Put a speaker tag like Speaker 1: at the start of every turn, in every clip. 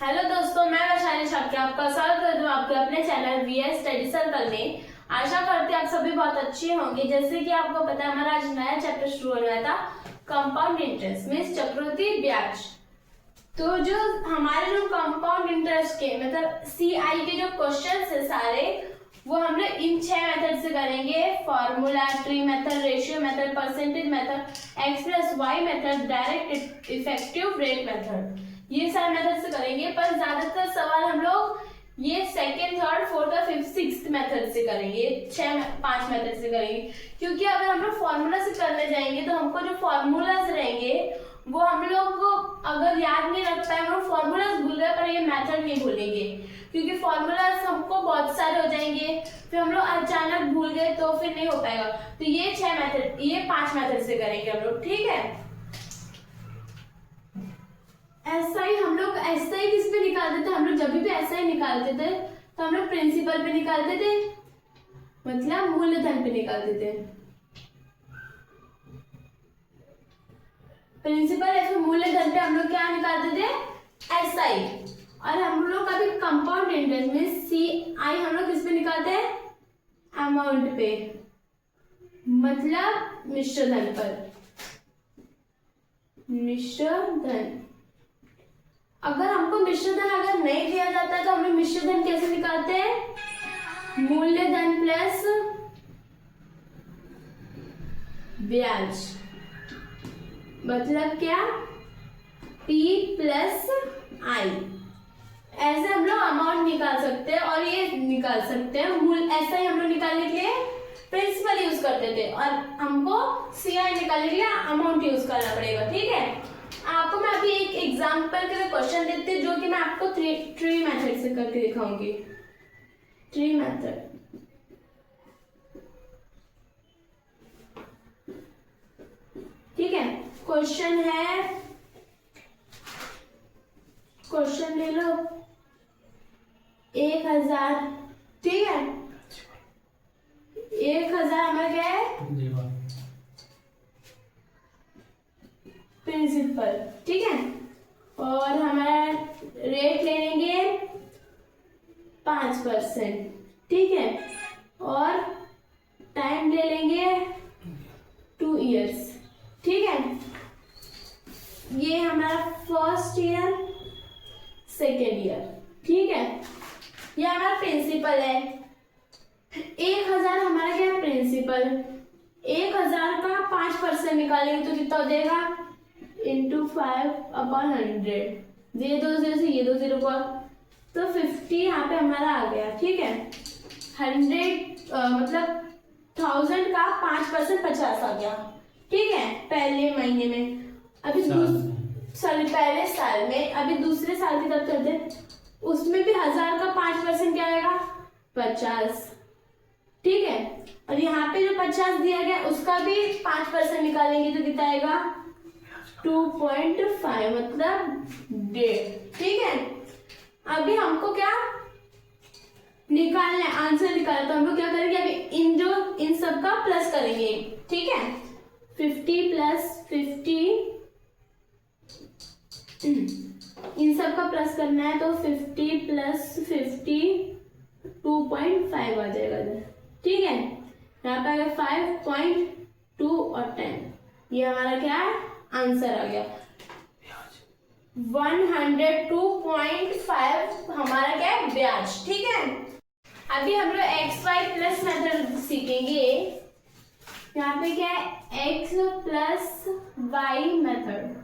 Speaker 1: Hello दोस्तों, मैं वैशाली शाक्य आपका स्वागत करती हूँ आपके अपने चैनल वीएस स्टडी सर्कल में। आशा करते हैं आप सभी बहुत अच्छे होंगे। जैसे कि आपको पता है हमारा आज नया चैप्टर शुरू होने वाला था, कंपाउंड इंटरेस्ट मींस चक्रवृद्धि ब्याज। तो जो हमारे जो कंपाउंड इंटरेस्ट के मतलब सीआई के जो क्वेश्चन है सारे वो हम लोग इन 6 मेथड से करेंगे। Formula, tree method, ratio method, percentage method, X plus Y method, direct effective rate method, ये सारे मेथड से करेंगे। पर ज्यादातर सवाल हम लोग ये सेकेंड, थर्ड, फोर्थ और फिफ्थ, सिक्स्थ मेथड से करेंगे। 5 मेथड से करेंगे, क्योंकि अगर हम लोग फॉर्मूला से करने जाएंगे तो हमको जो फॉर्मूलाज रहेंगे वो हम लोग अगर याद नहीं रख पाए, हम लोग फॉर्मूलाज भूल गए पर ये मेथड नहीं भूलेंगे, क्योंकि फॉर्मूलाज हमको बहुत सारे हो जाएंगे, फिर हम लोग अचानक भूल गए तो फिर नहीं हो पाएगा। तो ये 5 मेथड से करेंगे हम लोग, ठीक है। एसआई हम लोग एसआई किस पे निकालते थे? हम लोग जब भी एसआई निकालते थे तो हम लोग प्रिंसिपल पे निकालते थे, मतलब मूलधन पे निकालते थे। प्रिंसिपल या फिर मूलधन पे हम लोग क्या निकालते थे? एसआई। और हम लोग का भी कंपाउंड इंटरेस्ट में सीआई हम लोग किस पे निकालते हैं? अमाउंट पे, मतलब मिश्र धन पर। मिश्र धन, अगर हमको मिश्र धन अगर नहीं दिया जाता है तो हम लोग मिश्र धन कैसे निकालते हैं? मूल्य धन प्लस ब्याज, मतलब क्या? P प्लस आई। ऐसे हम लोग अमाउंट निकाल सकते हैं और ये निकाल सकते हैं मूल। ऐसा ही हम लोग निकालने के लिए प्रिंसिपल यूज करते थे और हमको सीआई निकालने के लिए अमाउंट यूज करना पड़ेगा, ठीक है। आपको मैं अभी एक एग्जांपल के क्वेश्चन देते हैं जो कि मैं आपको ट्री मेथड से करके दिखाऊंगी। ट्री मेथड, ठीक है। क्वेश्चन है, क्वेश्चन ले लो 1000, ठीक है। 1000 हमारा क्या है? प्रिंसिपल, ठीक है। और हमारा रेट ले लेंगे 5%, ठीक है। और टाइम ले लेंगे 2 इयर्स, ठीक है। ये हमारा फर्स्ट ईयर, सेकेंड ईयर, ठीक है। ये हमारा प्रिंसिपल है। 1000 हमारा क्या है? प्रिंसिपल। 1000 का 5% निकालेंगे तो कितना हो जाएगा? इंटू 5/100। ये 2 0 से ये 2 0 को, तो 50 यहाँ पे हमारा आ गया, ठीक है। 100 मतलब 1000 का 5% 50 आ गया, ठीक है। पहले महीने में, अभी पहले साल में, अभी दूसरे साल की तरफ चलते हैं, उसमें भी 1000 का 5% क्या आएगा? 50, ठीक है। और यहाँ पे जो 50 दिया गया उसका भी 5% निकालेंगे तो कितना आएगा? 2.5 मतलब 1.5, ठीक है। अभी हमको क्या निकालना है? आंसर निकालना। तो हम लोग क्या करेंगे? अभी इन सब का प्लस करेंगे, ठीक है। 50 प्लस 50, इन सब का प्लस करना है तो 50 प्लस 50 2.5 आ जाएगा, ठीक है। यहाँ पे आएगा 5.2 और 10, ये हमारा क्या है? आंसर आ गया। 102.5 हमारा क्या है? ब्याज, ठीक है। अभी हम लोग एक्स वाई प्लस मेथड सीखेंगे। यहाँ पे क्या है? X plus Y method.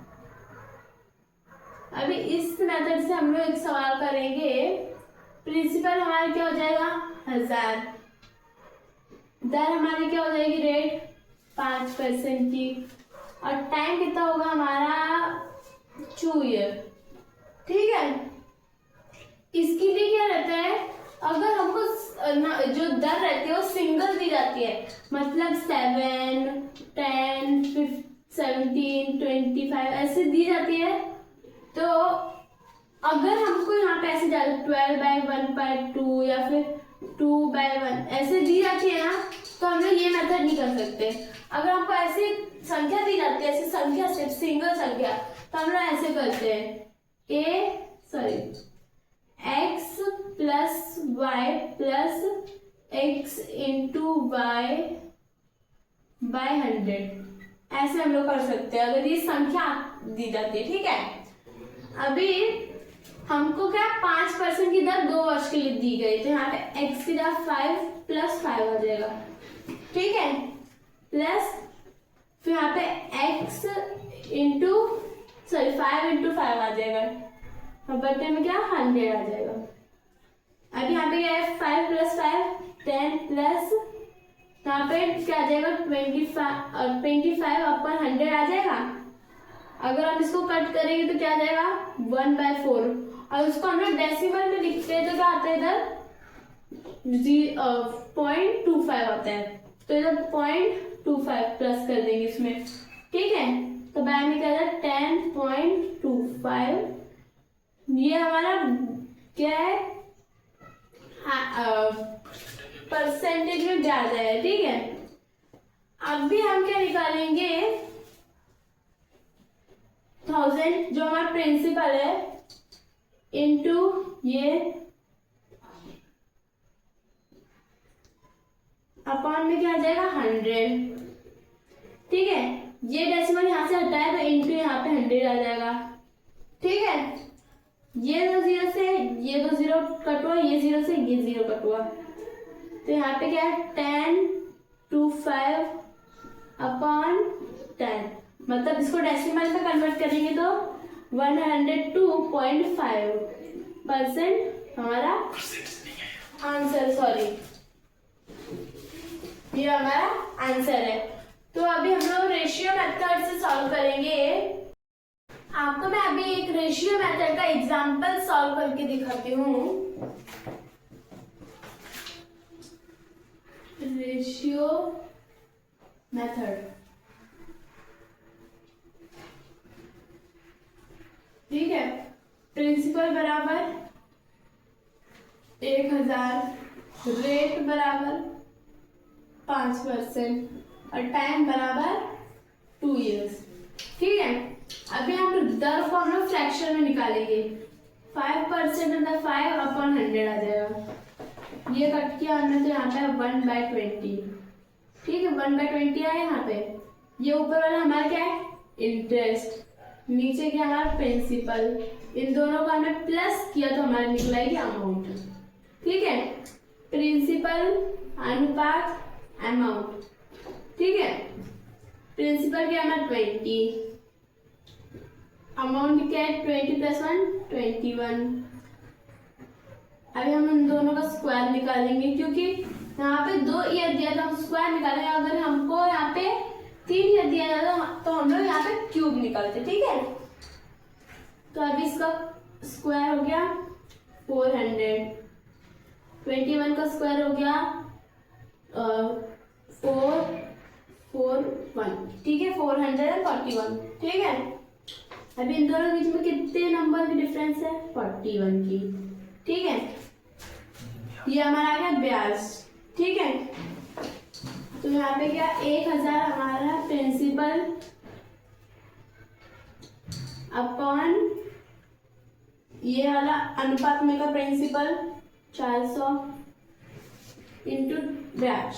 Speaker 1: अभी इस मेथड से हम लोग एक सवाल करेंगे। प्रिंसिपल हमारा क्या हो जाएगा? 1000। दर हमारी क्या हो जाएगी? रेट 5% की। और टाइम कितना होगा हमारा? 2 ईयर, ठीक है। इसके लिए क्या रहता है? अगर हमको जो दर रहती है वो सिंगल दी जाती है, मतलब 7, 10, 17, 25 ऐसे दी जाती है। तो अगर हमको यहाँ पे ऐसे 12/1/2 या फिर 2/1 ऐसे दी जाती है ना, तो हम लोग ये मेथड नहीं कर सकते। अगर हमको ऐसी संख्या दी जाती है, ऐसी संख्या सिर्फ सिंगल संख्या, तो हम लोग ऐसे करते हैं। x इंटू वाई बाय 100, ऐसे हम लोग कर सकते हैं अगर ये संख्या दी जाती है। ठीक है, अभी हमको क्या 5% की दर 2 वर्ष के लिए दी गई, तो यहाँ पे x की दर 5 + 5 आ जाएगा। ठीक है, प्लस फिर यहाँ पे x इंटू 5 × 5 आ जाएगा और बटे में क्या 100 आ जाएगा। अब यहाँ पे क्या है 5 + 5 10 प्लस यहाँ पे क्या आ जाएगा 25/100 आ जाएगा। अगर हम इसको कट करेंगे तो क्या आ जाएगा 1/4, और उसको हम लोग डेसिमल में लिखते हैं तो क्या आता है इधर 0.25 आता है, तो इधर 0.25 प्लस कर देंगे इसमें। ठीक है, तो बाय में क्या आ जाए 10.25, ये हमारा क्या है परसेंटेज में ज्यादा है। ठीक है, अब भी हम क्या निकालेंगे 1000 जो हमारा प्रिंसिपल है इनटू ये अपॉन में क्या आ जाएगा 100। ठीक है, ये डेसिमल यहाँ से हटाए तो इनटू यहाँ पे 100 आ जाएगा। ठीक है, ये 2 0 से ये 2 0 कटुआ, ये 0 से ये 0 कटुआ, तो यहाँ पे क्या है 10/10, मतलब इसको डेसिमल में कन्वर्ट करेंगे तो 102.5% हमारा आंसर, सॉरी ये हमारा आंसर है। तो अभी हम लोग रेशियो मेथड से सॉल्व करेंगे। आपको मैं अभी एक रेशियो मेथड का एग्जांपल सॉल्व करके दिखाती हूँ। रेशियो मेथड, ठीक है, प्रिंसिपल बराबर 1000, रेट बराबर 5% और टाइम बराबर 2 इयर्स। ठीक है, अभी हम दर को हम लोग फ्रैक्शन में निकालेंगे। 5% मतलब 5/100 आ जाएगा, ये कट किया हमने तो यहाँ पे 1/20। ठीक है, 1/20 आया यहाँ पे। ये ऊपर वाला हमारा क्या है इंटरेस्ट, नीचे क्या हमारा प्रिंसिपल, इन दोनों का हमने प्लस किया तो हमारा निकला है अमाउंट। ठीक है, प्रिंसिपल अनुपात अमाउंट। ठीक है, प्रिंसिपल क्या हमारा 20, अमाउंट क्या है 20 + 1 21। अभी हम इन दोनों का स्क्वायर निकालेंगे, क्योंकि यहाँ पे 2 ईयर दिया था, हम स्क्वायर निकालेंगे। अगर हमको यहाँ पे 3 ईयर दिया जाता तो हम लोग यहाँ पे क्यूब निकालते। ठीक है, तो अभी इसका स्क्वायर हो गया 400, 21 का स्क्वायर हो गया 441। ठीक है, 441। ठीक है, अभी इन दोनों के बीच में कितने नंबर की डिफरेंस है 41 की। ठीक है, ये हमारा आ गया ब्याज। ठीक है, तो यहाँ पे क्या 1000 हमारा प्रिंसिपल अपॉन ये वाला अनुपात में का प्रिंसिपल 400 इंटू ब्याज।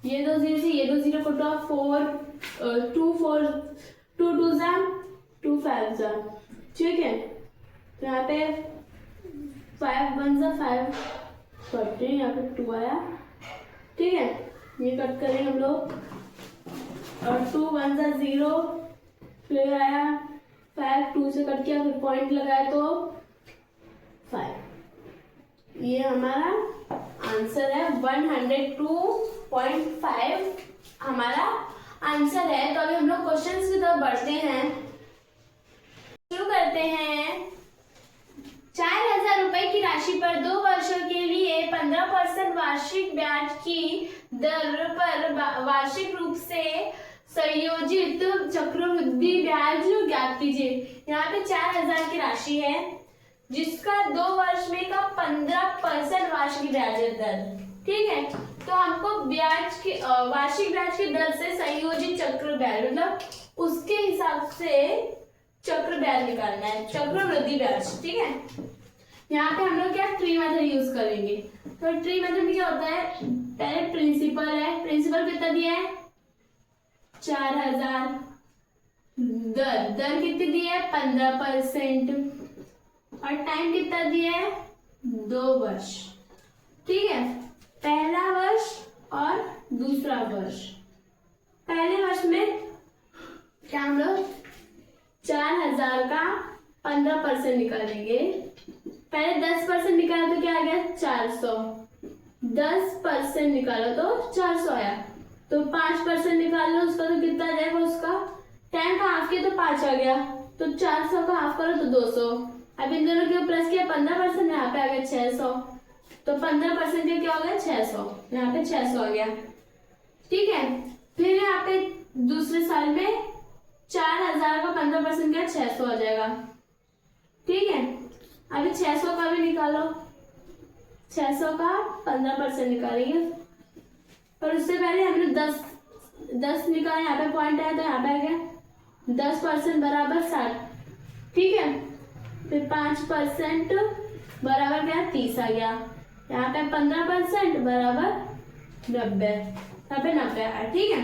Speaker 1: ये 2 0 से ये 2 0 कटो 2 2 जा 2 5 जा। ठीक है, तो यहाँ पे 5 1 जा 5 करते हैं, यहाँ पे 2 आया। ठीक है, ये कट करें हम लोग और 2 1 जा 0, फिर आया 5 2 से कट किया, फिर पॉइंट लगाया तो 5। ये हमारा आंसर है 102.5 हमारा आंसर है। तो अभी हम लोग क्वेश्चंस की तरफ बढ़ते हैं, शुरू करते हैं। 4000 रुपए की राशि पर 2 वर्षों के लिए 15% वार्षिक ब्याज की दर पर वार्षिक रूप से संयोजित चक्रवृद्धि ब्याज ज्ञात कीजिए। यहाँ पे 4000 की राशि है जिसका 2 वर्ष में का 15% वार्षिक ब्याज दर। ठीक है, तो हमको ब्याज की वार्षिक ब्याज की दर से संयोजित चक्र ब्याज मतलब उसके हिसाब से चक्र ब्याज निकालना है, चक्रवृद्धि ब्याज। ठीक है, यहाँ पे हम लोग क्या ट्री मेथड यूज करेंगे। तो ट्री मेथड में क्या होता है, पहले प्रिंसिपल है, प्रिंसिपल कितना दिया है 4000, दर कितनी दी है 15%, और टाइम कितना दिया है 2 वर्ष। ठीक है, पहला वर्ष और दूसरा वर्ष। पहले वर्ष में क्या हम लोग 4000 का 15% निकालेंगे। पहले 10% निकाला तो क्या आ गया 400, 10% निकालो तो 400 आया। तो 5% निकाल लो उसका तो कितना आ जाएगा, उसका 10 का हाफ किया तो 5 आ गया, तो 400 का हाफ करो तो 200। अब इन दोनों के प्लस किया 15%, यहाँ पे आ गया 600, तो 15% का क्या हो गया 600, यहाँ पे 600 आ गया। ठीक है, फिर यहाँ पे दूसरे साल में 4000 का 15% क्या 600 आ जाएगा। ठीक है, अभी 600 का भी निकालो, 600 का 15% निकालेंगे, पर उससे पहले हमने 10 निकाला, यहाँ पे पॉइंट आया तो यहाँ पे आ गया 10% बराबर 60। ठीक है, फिर 5% बराबर क्या 30 आ गया, यहाँ पे 15% बराबर 90, यहाँ पे 90 आया। ठीक है,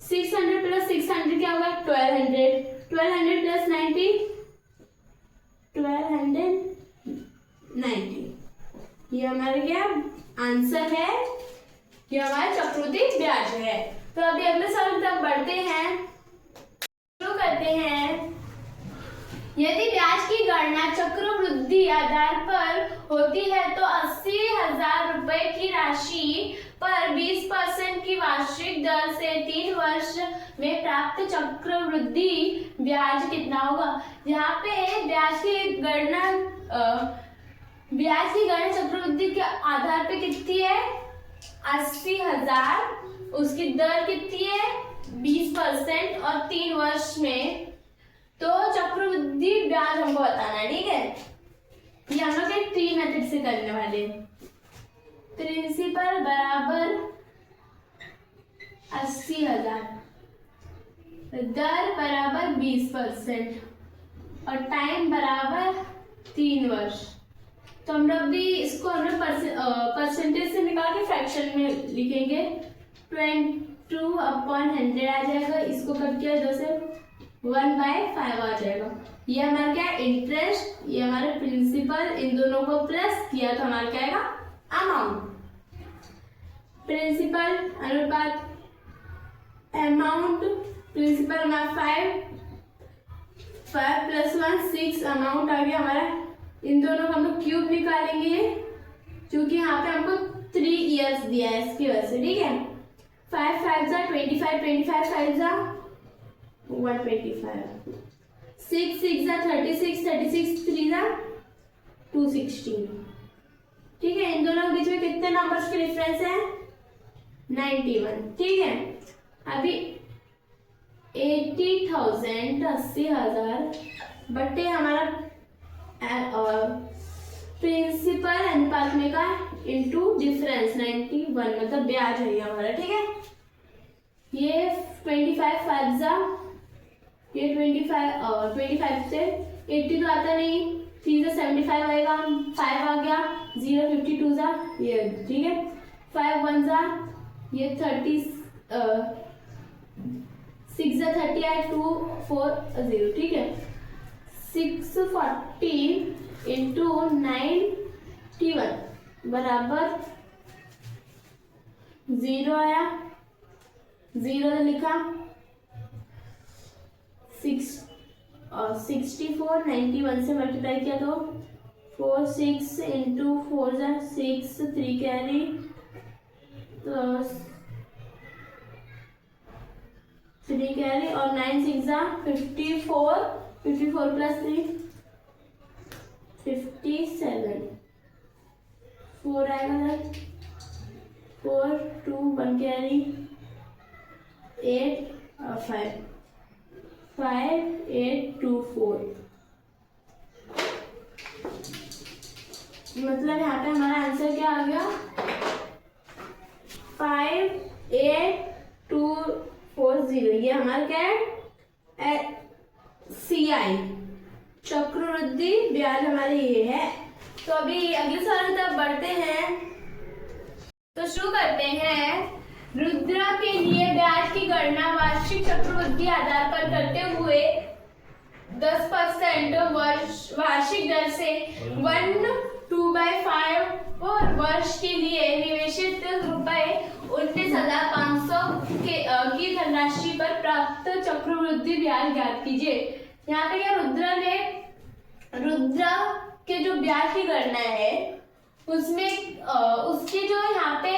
Speaker 1: 600 प्लस 600 क्या होगा 1200, 1200 प्लस 90 1290, ये हमारा क्या आंसर है, ये हमारा चक्रवृद्धि ब्याज है। तो अभी अगले सवाल तक बढ़ते हैं, शुरू करते हैं। यदि ब्याज की गणना चक्रवृद्धि आधार पर होती है तो 80,000 रुपए की राशि पर 20% की वार्षिक दर से 3 वर्ष में प्राप्त चक्रवृद्धि ब्याज कितना होगा। यहाँ पे ब्याज की गणना चक्रवृद्धि के आधार पे कितनी है 80,000, उसकी दर कितनी है 20% और 3 वर्ष में, तो चक्रवृद्धि ब्याज हमको बताना है। ठीक है, ये हम लोग एक ट्री मेथड से करने वाले। प्रिंसिपल बराबर 80,000, दर बराबर 20% और टाइम बराबर 3 वर्ष। तो हम लोग भी इसको हम लोग परसेंटेज से निकाल के फ्रैक्शन में लिखेंगे। 22/100 आ जाएगा, इसको कट किया 2 से 1/5 आ जाएगा। ये हमारा क्या इंटरेस्ट, ये हमारा प्रिंसिपल, इन दोनों को प्लस किया तो हमारा क्या आएगा अमाउंट। प्रिंसिपल अनुपात अमाउंट, प्रिंसिपल में 5 + 1 6 अमाउंट आ गया हमारा। इन दोनों का हम लोग क्यूब निकालेंगे क्योंकि यहाँ पे हमको 3 इयर्स दिया है इसकी वजह से। ठीक है, 5 5 जा 25, 25 5 जा 125, 6 6 जा 36, 36 3 जा 216। ठीक है, इन दोनों के बीच में कितने नंबर्स के डिफरेंस है 91। ठीक है, अभी 80,000 80,000 बटे हमारा प्रिंसिपल अनुपात में का इंटू डिफरेंस 91, मतलब ब्याज है हमारा। ठीक है, ये 25 5 जा, ये 25 से 80 तो आता नहीं, 3 से 75 आएगा, 5 आ गया, 0 52 जा ये। ठीक है, 5 1 जा ये 30, 6 जा 30 आए, 2 4 0। ठीक है, 640 इंटू 91 बराबर 0 आया, 0 लिखा, 64 91 से मल्टीप्लाई किया तो 4 6 इंटू 4 जा 6 3 कैरी तो 3 कैरी और 9 6 जा 54, 54 प्लस 3 57, 4 आएगा 4 2 1 कैरी 8 और 5 5 8 2 4। मतलब यहाँ पे हमारा आंसर क्या आ गया 5 8 2 4 0। ये हमारा क्या है CI चक्रवृद्धि ब्याज हमारे ये है। तो अभी अगले सवाल की तरफ बढ़ते हैं। तो शुरू करते हैं। रुद्रा के लिए ब्याज की गणना वार्षिक चक्रवृद्धि आधार पर करते हुए 10% वार्षिक दर से 1/2/5 और वर्ष के लिए निवेशित रुपए 29,500 की धनराशि पर प्राप्त चक्रवृद्धि ब्याज ज्ञात कीजिए। यहाँ पे क्या रुद्रा के जो ब्याज की गणना है उसमें उसके जो यहाँ पे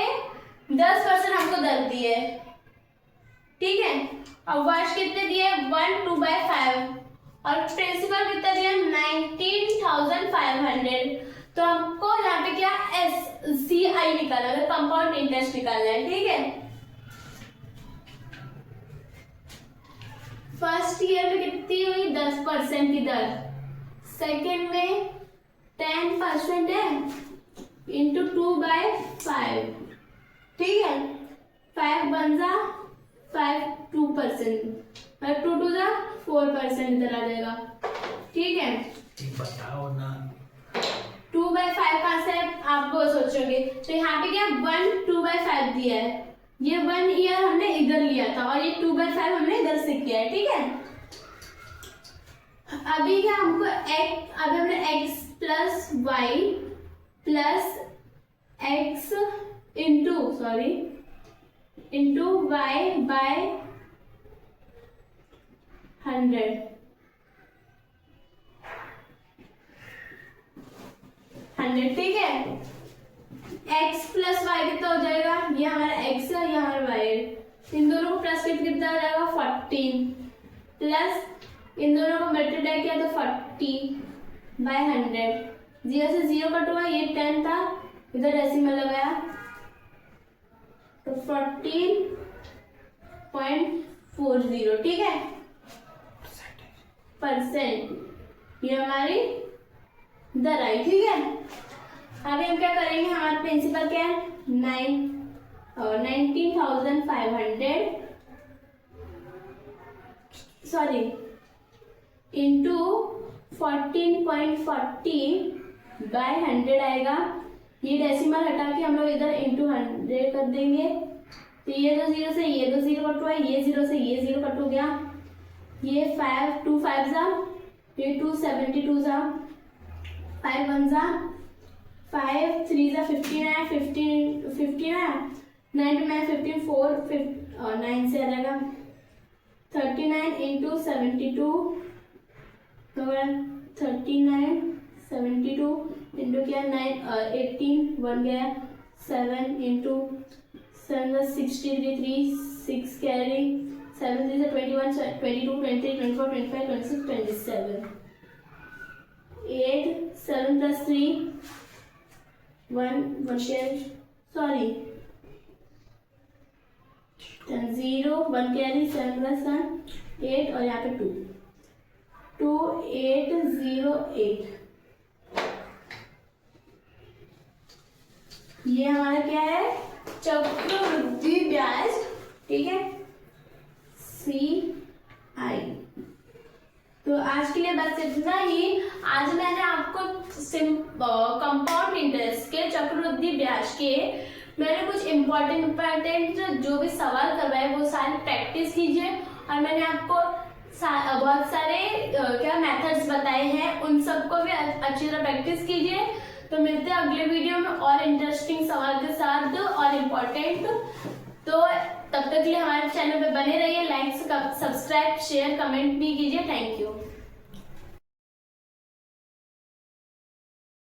Speaker 1: 10% हमको दर दी है, ठीक है। और वर्ष कितने दिए 1/2/5 और प्रिंसिपल कितना दिया 19,500। तो हमको यहाँ पे क्या SCI निकालना है, कंपाउंड इंटरेस्ट निकालना है, ठीक है। फर्स्ट ईयर में कितनी हुई 10% की दर, सेकेंड में 10% है इंटू 2/5, ठीक है। 5 बन जा 5 2% और 2 2 जा 4% इधर आ जाएगा, ठीक है।
Speaker 2: बताओ ना
Speaker 1: 2/5 कहाँ से आप वो सोचोगे। तो यहाँ पे क्या 1/2/5 दिया है, ये 1 ईयर हमने इधर लिया था और ये 2/5 हमने इधर से किया है, ठीक है। अभी क्या हमको अभी हमने x plus Y plus x into Y by 100 ठीक है। x प्लस वाई कितना हो जाएगा, ये हमारा x है, ये हमारा y है। इन दोनों को प्लस कितना हो जाएगा 14 प्लस इन दोनों को मल्टीप्लाई किया तो 40/100। 0 से 0 कट हुआ, ये 10 था, इधर डेसिमल लगाया तो 14.40, ठीक है, परसेंट। ये हमारी दर आई, ठीक है। आगे हम क्या करेंगे, हमारा प्रिंसिपल क्या है 19,500 सॉरी इंटू 14.40/100 आएगा। ये डेसिमल हटा के हम लोग इधर इंटू 100 कर देंगे। तो ये तो 0 से ये तो 0 कट हुआ, ये 0 से ये 0 कट हो गया, ये 5 2 5 जा, ये 2 72 जा, 5 1 जा 5 3 जा 15 है, 15 है, 9 2 9 15 4 और 9 से आ जाएगा 39 इंटू 72 तो 39 72 इंटू क्या 9 18 बन गया 7 इंटू 7 63 3 6 कैरी 7 3 से 21 22 23 24 25 26 27 8 7 plus 3 1 share sorry 0 1 carry 7 plus 1 8 और यहाँ पे 2 8 0 8 ये हमारा क्या है चक्रवृद्धि ब्याज, ठीक है CI। तो आज के लिए बस इतना ही। आज मैंने आपको कंपाउंड इंटरेस्ट के चक्रवृद्धि ब्याज के मैंने कुछ इम्पोर्टेंट जो भी सवाल करवाए वो सारे प्रैक्टिस कीजिए और मैंने आपको बहुत सारे क्या मेथड्स बताए हैं, उन सबको भी अच्छी तरह प्रैक्टिस कीजिए। तो मिलते हैं अगले वीडियो में और इंटरेस्टिंग सवाल के साथ और इम्पोर्टेंट। तो तब तक के लिए हमारे चैनल पे बने रहिए, लाइक सब्सक्राइब शेयर कमेंट भी कीजिए। Thank you.